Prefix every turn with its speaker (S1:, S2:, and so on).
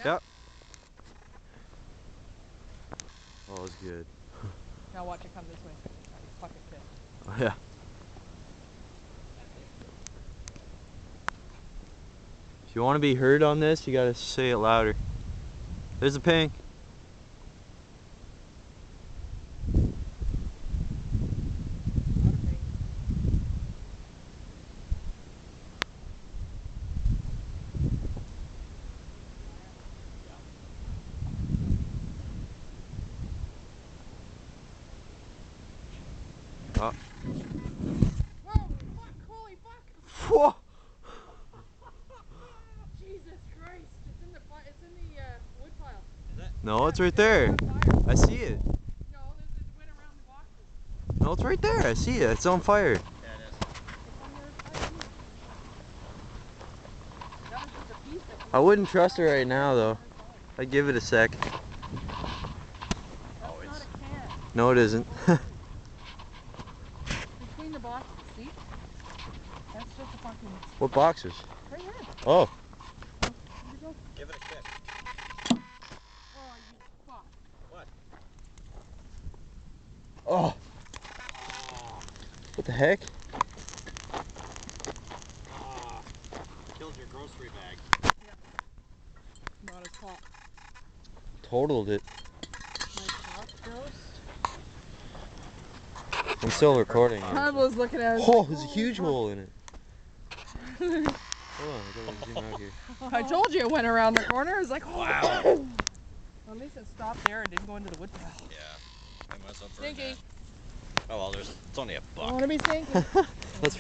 S1: Yep. Oh, it was good.
S2: Now watch it come this way. Pocket fish.
S1: Oh, yeah. If you want to be heard on this, you gotta say it louder. There's a pink. Oh.
S2: Whoa! Fuck! Holy fuck!
S1: Whoa!
S2: Jesus Christ! It's in the wood pile.
S3: Is it?
S1: No, it's right there. I see it.
S2: No, it went around the boxes.
S1: No, it's right there. I see it. It's on fire.
S3: Yeah, it is.
S2: It's on your side. That was just a piece that
S1: I wouldn't trust her right now, though. I'd give it a sec.
S2: That's not a can.
S1: No, it isn't.
S2: Between the boxes, see? That's just a fucking...
S1: What boxes?
S2: Right here.
S1: Oh.
S2: Here we go.
S3: Give it a kick.
S2: Oh, you fuck.
S3: What?
S1: Oh. What the heck?
S3: Ah, killed your grocery bag.
S2: Not as hot.
S1: Totaled it.
S2: My top roast.
S1: I'm still recording.
S2: I was looking at it.
S1: Oh, there's a huge hole in it. Hold on, I gotta zoom out here.
S2: I told you it went around the corner. I was like, oh.
S3: Wow.
S2: Well, at least it stopped there and didn't go into the wood pile.
S3: Yeah. I must have
S2: Stinky.
S3: Oh well, it's only a
S2: I
S3: buck.
S2: want to be stinky.
S1: That's